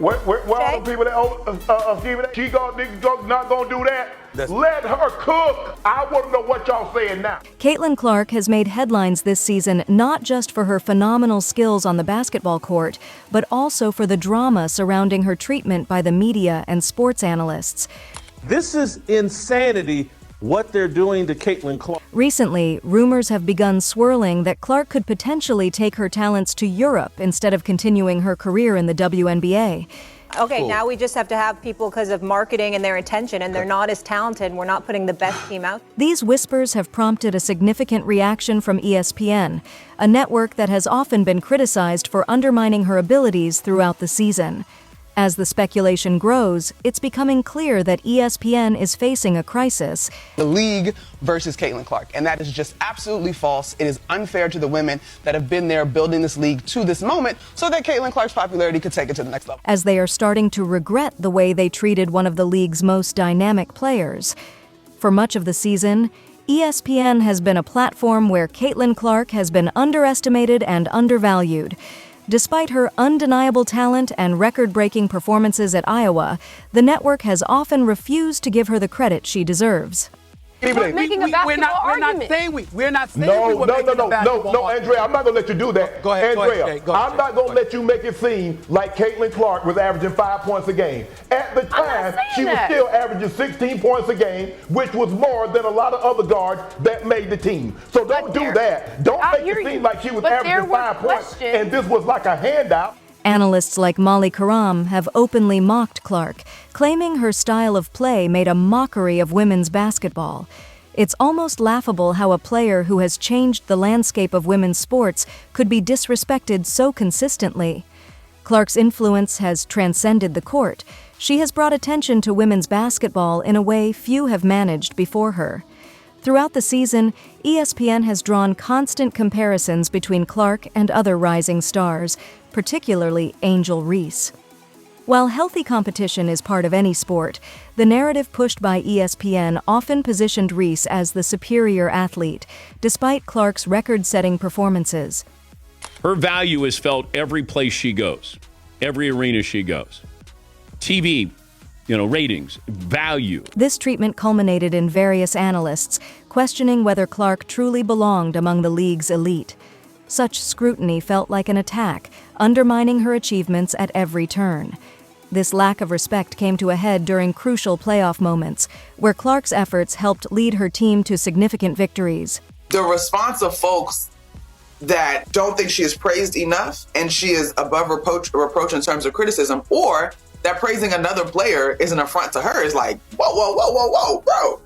Where all the people that she not gonna do that? Let her cook. I want to know what y'all saying now. Caitlin Clark has made headlines this season not just for her phenomenal skills on the basketball court, but also for the drama surrounding her treatment by the media and sports analysts. This is insanity, what they're doing to Caitlin Clark. Recently, rumors have begun swirling that Clark could potentially take her talents to Europe instead of continuing her career in the WNBA. Okay, cool. Now we just have to have people because of marketing and their attention, and they're not as talented, and we're not putting the best team out. These whispers have prompted a significant reaction from ESPN, a network that has often been criticized for undermining her abilities throughout the season. As the speculation grows, it's becoming clear that ESPN is facing a crisis. The league versus Caitlin Clark, and that is just absolutely false. It is unfair to the women that have been there building this league to this moment so that Caitlin Clark's popularity could take it to the next level. As they are starting to regret the way they treated one of the league's most dynamic players. For much of the season, ESPN has been a platform where Caitlin Clark has been underestimated and undervalued. Despite her undeniable talent and record-breaking performances at Iowa, the network has often refused to give her the credit she deserves. We're making a basketball argument. We're not saying No, Andrea, I'm not going to let you do that. Go ahead, Andrea, I'm not going to let you make it seem like Caitlin Clark was averaging 5 points a game. At the time, she was still averaging 16 points a game, which was more than a lot of other guards that made the team. So don't do that. Don't make it seem like she was averaging 5 points and this was like a handout. Analysts like Molly Karam have openly mocked Clark, claiming her style of play made a mockery of women's basketball. It's almost laughable how a player who has changed the landscape of women's sports could be disrespected so consistently. Clark's influence has transcended the court. She has brought attention to women's basketball in a way few have managed before her. Throughout the season, ESPN has drawn constant comparisons between Clark and other rising stars, particularly Angel Reese. While healthy competition is part of any sport, the narrative pushed by ESPN often positioned Reese as the superior athlete, despite Clark's record-setting performances. Her value is felt every place she goes, every arena she goes. TV, ratings, value. This treatment culminated in various analysts questioning whether Clark truly belonged among the league's elite. Such scrutiny felt like an attack, undermining her achievements at every turn. This lack of respect came to a head during crucial playoff moments, where Clark's efforts helped lead her team to significant victories. The response of folks that don't think she is praised enough and she is above reproach in terms of criticism, or that praising another player is an affront to her is like, whoa, bro.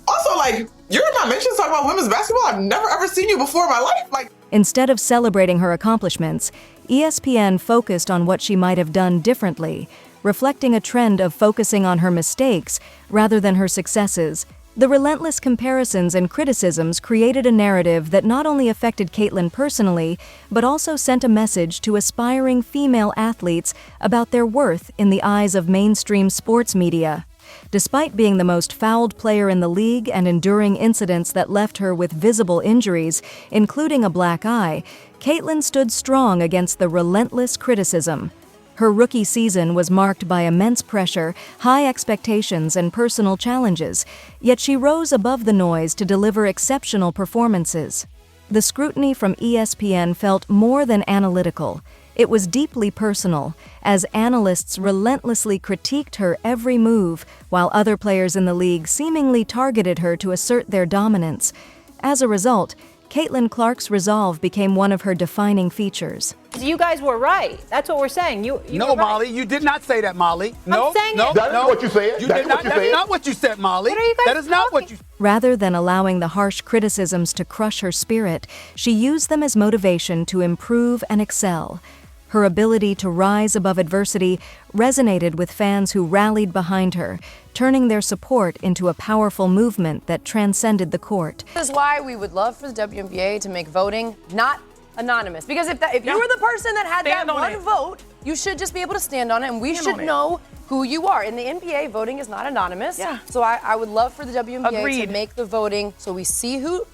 Also, you're in my mentions talking about women's basketball. I've never ever seen you before in my life. Instead of celebrating her accomplishments, ESPN focused on what she might have done differently, reflecting a trend of focusing on her mistakes rather than her successes. The relentless comparisons and criticisms created a narrative that not only affected Caitlin personally, but also sent a message to aspiring female athletes about their worth in the eyes of mainstream sports media. Despite being the most fouled player in the league and enduring incidents that left her with visible injuries, including a black eye, Caitlin stood strong against the relentless criticism. Her rookie season was marked by immense pressure, high expectations, and personal challenges, yet she rose above the noise to deliver exceptional performances. The scrutiny from ESPN felt more than analytical. It was deeply personal, as analysts relentlessly critiqued her every move, while other players in the league seemingly targeted her to assert their dominance. As a result, Caitlin Clark's resolve became one of her defining features. You guys were right. That's what we're saying. You no, were right. Molly, you did not say that, Molly. I'm saying it. That is what you said. That's not what you said, Molly. What are you guys That is not what you said. Rather than allowing the harsh criticisms to crush her spirit, she used them as motivation to improve and excel. Her ability to rise above adversity resonated with fans who rallied behind her, turning their support into a powerful movement that transcended the court. This is why we would love for the WNBA to make voting not anonymous. Because if you were the person that had that one vote, you should just be able to stand on it, and we should know who you are. In the NBA, voting is not anonymous. Yeah. So I would love for the WNBA to make the voting so we see who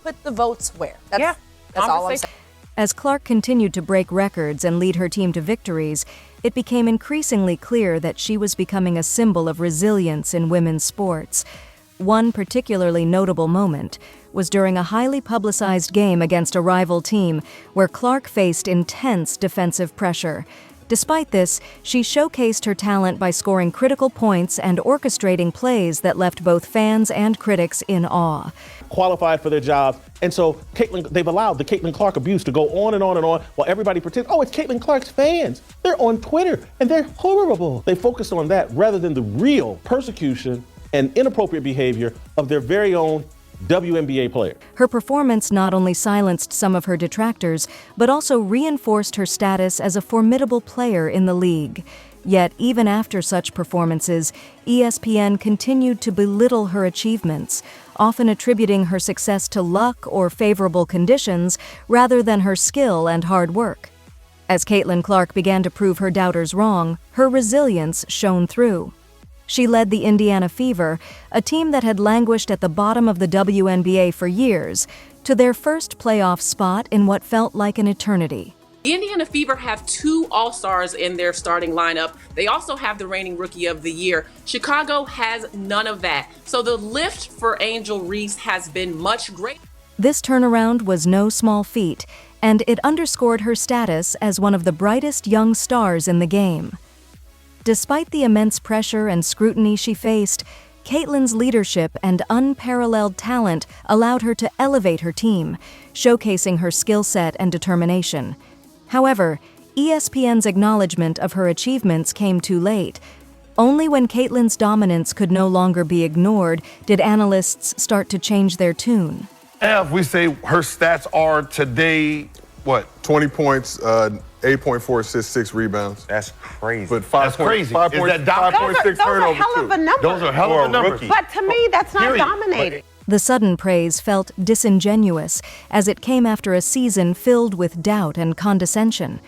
put the votes where. That's all I'm saying. As Clark continued to break records and lead her team to victories, it became increasingly clear that she was becoming a symbol of resilience in women's sports. One particularly notable moment was during a highly publicized game against a rival team where Clark faced intense defensive pressure. Despite this, she showcased her talent by scoring critical points and orchestrating plays that left both fans and critics in awe. Qualified for their jobs. And so they've allowed the Caitlin Clark abuse to go on and on and on while everybody pretends, oh, it's Caitlin Clark's fans. They're on Twitter and they're horrible. They focused on that rather than the real persecution and inappropriate behavior of their very own WNBA player. Her performance not only silenced some of her detractors, but also reinforced her status as a formidable player in the league. Yet, even after such performances, ESPN continued to belittle her achievements, often attributing her success to luck or favorable conditions rather than her skill and hard work. As Caitlin Clark began to prove her doubters wrong, her resilience shone through. She led the Indiana Fever, a team that had languished at the bottom of the WNBA for years, to their first playoff spot in what felt like an eternity. The Indiana Fever have 2 All-Stars in their starting lineup. They also have the reigning Rookie of the Year. Chicago has none of that. So the lift for Angel Reese has been much greater. This turnaround was no small feat, and it underscored her status as one of the brightest young stars in the game. Despite the immense pressure and scrutiny she faced, Caitlin's leadership and unparalleled talent allowed her to elevate her team, showcasing her skill set and determination. However, ESPN's acknowledgement of her achievements came too late. Only when Caitlin's dominance could no longer be ignored did analysts start to change their tune. If we say her stats are today, what? 20 points, 8.4 assists, 6 rebounds. That's crazy. But 5 crazy. 5.6 turnovers, hell of a number. Those are hell of a numbers. But to me, that's not dominating. The sudden praise felt disingenuous, as it came after a season filled with doubt and condescension.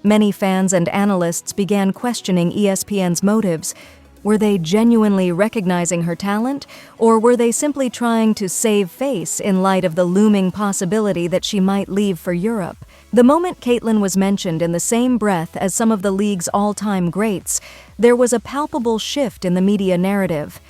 Many fans and analysts began questioning ESPN's motives. Were they genuinely recognizing her talent, or were they simply trying to save face in light of the looming possibility that she might leave for Europe? The moment Caitlin was mentioned in the same breath as some of the league's all-time greats, there was a palpable shift in the media narrative.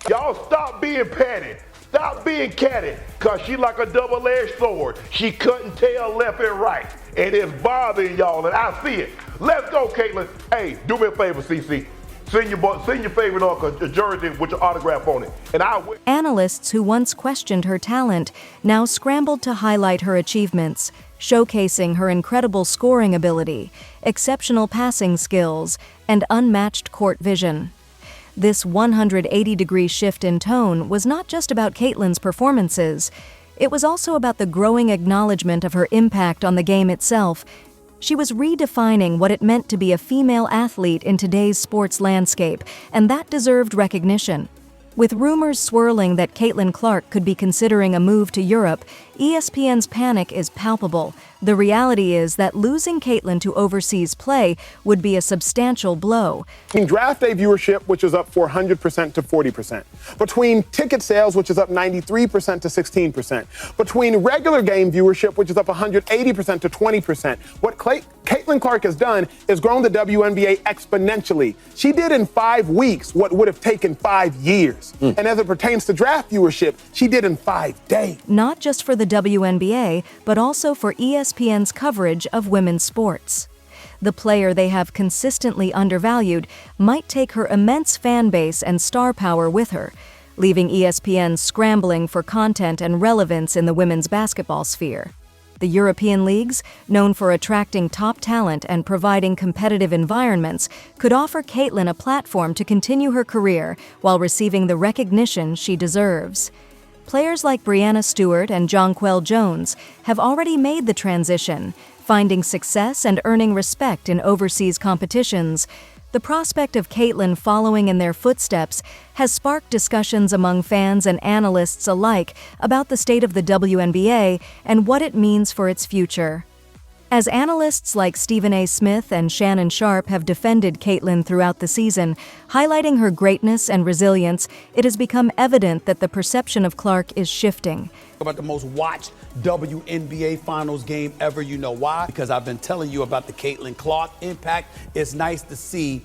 Y'all stop being petty. Stop being catty, because she like a double-edged sword. She couldn't tell left and right, and it's bothering y'all, and I see it. Let's go, Caitlin. Hey, do me a favor, CC. Send your favorite a jersey with your autograph on it. And Analysts who once questioned her talent now scrambled to highlight her achievements, showcasing her incredible scoring ability, exceptional passing skills, and unmatched court vision. This 180-degree shift in tone was not just about Caitlin's performances. It was also about the growing acknowledgement of her impact on the game itself. She was redefining what it meant to be a female athlete in today's sports landscape, and that deserved recognition. With rumors swirling that Caitlin Clark could be considering a move to Europe, ESPN's panic is palpable. The reality is that losing Caitlin to overseas play would be a substantial blow. Between draft day viewership, which is up 400% to 40%. Between ticket sales, which is up 93% to 16%. Between regular game viewership, which is up 180% to 20%. What Caitlin Clark has done is grown the WNBA exponentially. She did in 5 weeks what would have taken 5 years. And as it pertains to draft viewership, she did in 5 days. Not just for the WNBA, but also for ESPN's coverage of women's sports. The player they have consistently undervalued might take her immense fan base and star power with her, leaving ESPN scrambling for content and relevance in the women's basketball sphere. The European leagues, known for attracting top talent and providing competitive environments, could offer Caitlin a platform to continue her career while receiving the recognition she deserves. Players like Breanna Stewart and Jonquel Jones have already made the transition, finding success and earning respect in overseas competitions. The prospect of Caitlin following in their footsteps has sparked discussions among fans and analysts alike about the state of the WNBA and what it means for its future. As analysts like Stephen A. Smith and Shannon Sharp have defended Caitlin throughout the season, highlighting her greatness and resilience, it has become evident that the perception of Clark is shifting. About the most watched WNBA Finals game ever. You know why? Because I've been telling you about the Caitlin Clark impact. It's nice to see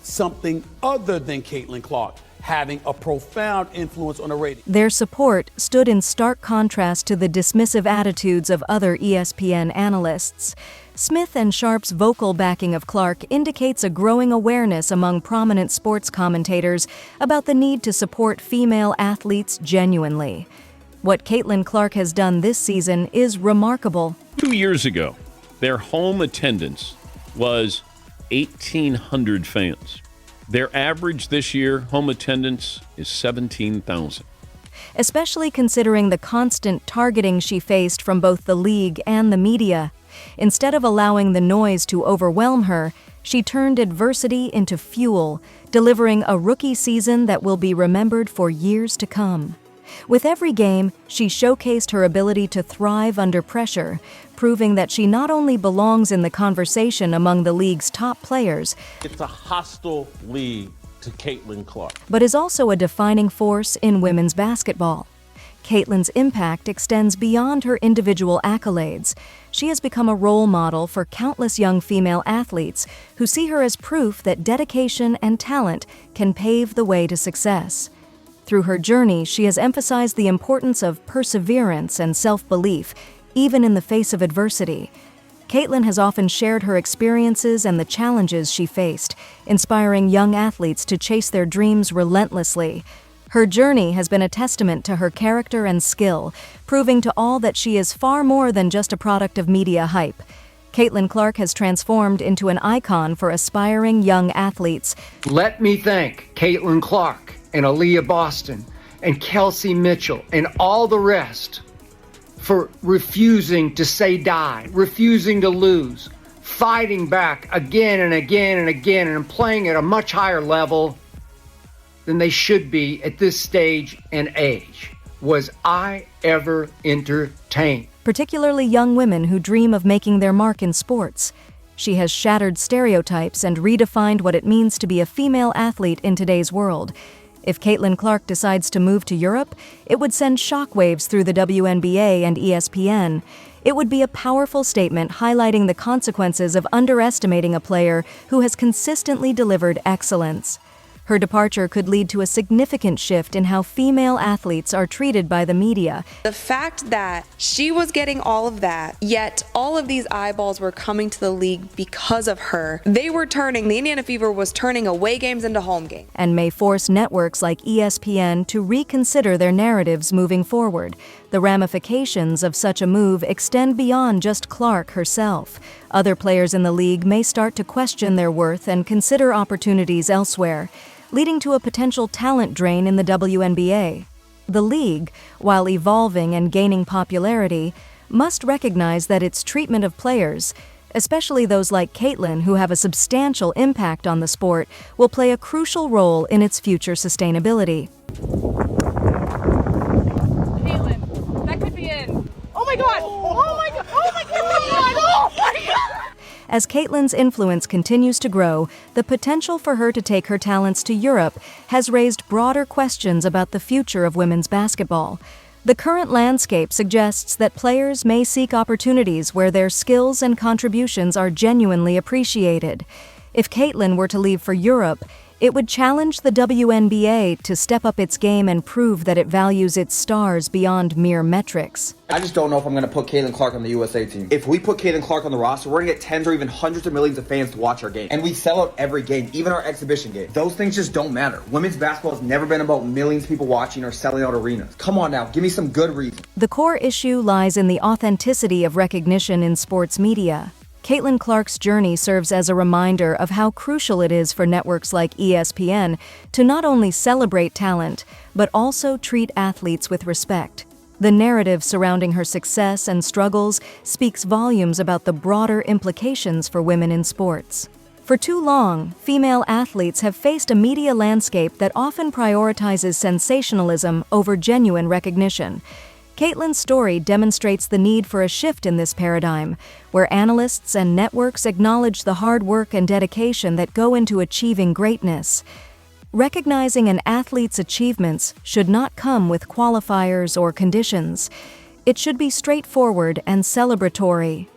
something other than Caitlin Clark having a profound influence on the ratings. Their support stood in stark contrast to the dismissive attitudes of other ESPN analysts. Smith and Sharp's vocal backing of Clark indicates a growing awareness among prominent sports commentators about the need to support female athletes genuinely. What Caitlin Clark has done this season is remarkable. 2 years ago, their home attendance was 1,800 fans. Their average this year, home attendance, is 17,000. Especially considering the constant targeting she faced from both the league and the media. Instead of allowing the noise to overwhelm her, she turned adversity into fuel, delivering a rookie season that will be remembered for years to come. With every game, she showcased her ability to thrive under pressure, proving that she not only belongs in the conversation among the league's top players, It's a hostile league to Caitlin Clark, but is also a defining force in women's basketball. Caitlin's impact extends beyond her individual accolades. She has become a role model for countless young female athletes who see her as proof that dedication and talent can pave the way to success. Through her journey, she has emphasized the importance of perseverance and self-belief, even in the face of adversity. Caitlin has often shared her experiences and the challenges she faced, inspiring young athletes to chase their dreams relentlessly. Her journey has been a testament to her character and skill, proving to all that she is far more than just a product of media hype. Caitlin Clark has transformed into an icon for aspiring young athletes. Let me thank Caitlin Clark and Aaliyah Boston and Kelsey Mitchell and all the rest for refusing to say die, refusing to lose, fighting back again and again and again, and playing at a much higher level than they should be at this stage and age. Was I ever entertained? Particularly young women who dream of making their mark in sports. She has shattered stereotypes and redefined what it means to be a female athlete in today's world. If Caitlin Clark decides to move to Europe, it would send shockwaves through the WNBA and ESPN. It would be a powerful statement highlighting the consequences of underestimating a player who has consistently delivered excellence. Her departure could lead to a significant shift in how female athletes are treated by the media. The fact that she was getting all of that, yet all of these eyeballs were coming to the league because of her. The Indiana Fever was turning away games into home games. And may force networks like ESPN to reconsider their narratives moving forward. The ramifications of such a move extend beyond just Clark herself. Other players in the league may start to question their worth and consider opportunities elsewhere, leading to a potential talent drain in the WNBA. The league, while evolving and gaining popularity, must recognize that its treatment of players, especially those like Caitlin who have a substantial impact on the sport, will play a crucial role in its future sustainability. Caitlin, that could be in. Oh my God! Oh my God! Oh my God! Oh my God! As Caitlin's influence continues to grow, the potential for her to take her talents to Europe has raised broader questions about the future of women's basketball. The current landscape suggests that players may seek opportunities where their skills and contributions are genuinely appreciated. If Caitlin were to leave for Europe, it would challenge the WNBA to step up its game and prove that it values its stars beyond mere metrics. I just don't know if I'm going to put Caitlin Clark on the USA team. If we put Caitlin Clark on the roster, we're going to get tens or even hundreds of millions of fans to watch our game. And we sell out every game, even our exhibition game. Those things just don't matter. Women's basketball has never been about millions of people watching or selling out arenas. Come on now, give me some good reason. The core issue lies in the authenticity of recognition in sports media. Caitlin Clark's journey serves as a reminder of how crucial it is for networks like ESPN to not only celebrate talent, but also treat athletes with respect. The narrative surrounding her success and struggles speaks volumes about the broader implications for women in sports. For too long, female athletes have faced a media landscape that often prioritizes sensationalism over genuine recognition. Caitlin's story demonstrates the need for a shift in this paradigm, where analysts and networks acknowledge the hard work and dedication that go into achieving greatness. Recognizing an athlete's achievements should not come with qualifiers or conditions. It should be straightforward and celebratory.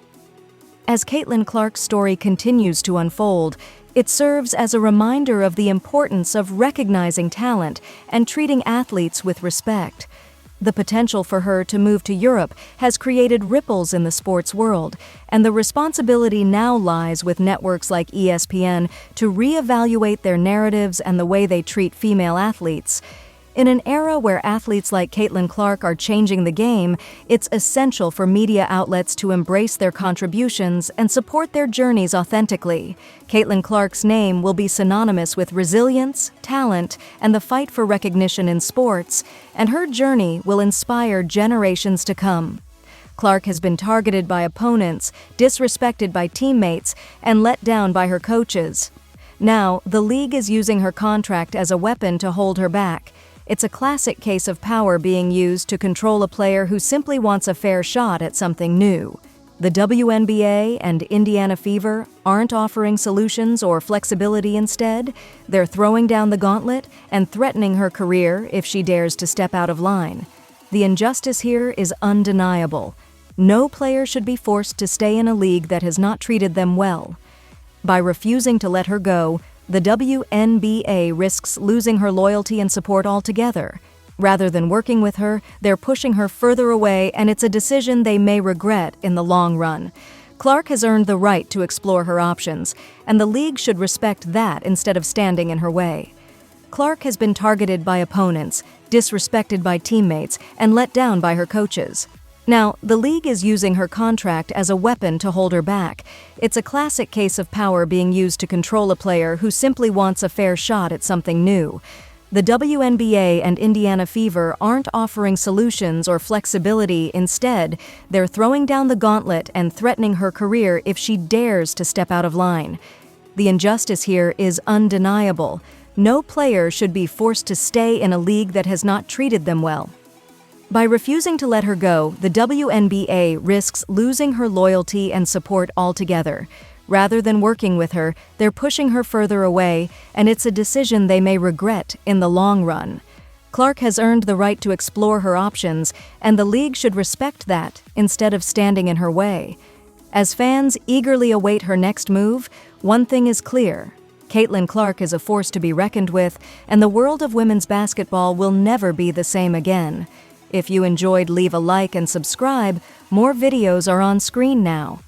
As Caitlin Clark's story continues to unfold, it serves as a reminder of the importance of recognizing talent and treating athletes with respect. The potential for her to move to Europe has created ripples in the sports world, and the responsibility now lies with networks like ESPN to reevaluate their narratives and the way they treat female athletes. In an era where athletes like Caitlin Clark are changing the game, it's essential for media outlets to embrace their contributions and support their journeys authentically. Caitlin Clark's name will be synonymous with resilience, talent, and the fight for recognition in sports, and her journey will inspire generations to come. Clark has been targeted by opponents, disrespected by teammates, and let down by her coaches. Now, the league is using her contract as a weapon to hold her back. It's a classic case of power being used to control a player who simply wants a fair shot at something new. The WNBA and Indiana Fever aren't offering solutions or flexibility instead. They're throwing down the gauntlet and threatening her career if she dares to step out of line. The injustice here is undeniable. No player should be forced to stay in a league that has not treated them well. By refusing to let her go, the WNBA risks losing her loyalty and support altogether. Rather than working with her, they're pushing her further away, and it's a decision they may regret in the long run. Clark has earned the right to explore her options, and the league should respect that instead of standing in her way. Clark has been targeted by opponents, disrespected by teammates, and let down by her coaches. Now, the league is using her contract as a weapon to hold her back. It's a classic case of power being used to control a player who simply wants a fair shot at something new. The WNBA and Indiana Fever aren't offering solutions or flexibility. Instead, they're throwing down the gauntlet and threatening her career if she dares to step out of line. The injustice here is undeniable. No player should be forced to stay in a league that has not treated them well. By refusing to let her go, the WNBA risks losing her loyalty and support altogether. Rather than working with her, they're pushing her further away, and it's a decision they may regret in the long run. Clark has earned the right to explore her options, and the league should respect that instead of standing in her way. As fans eagerly await her next move, one thing is clear. Caitlin Clark is a force to be reckoned with, and the world of women's basketball will never be the same again. If you enjoyed, leave a like and subscribe. More videos are on screen now.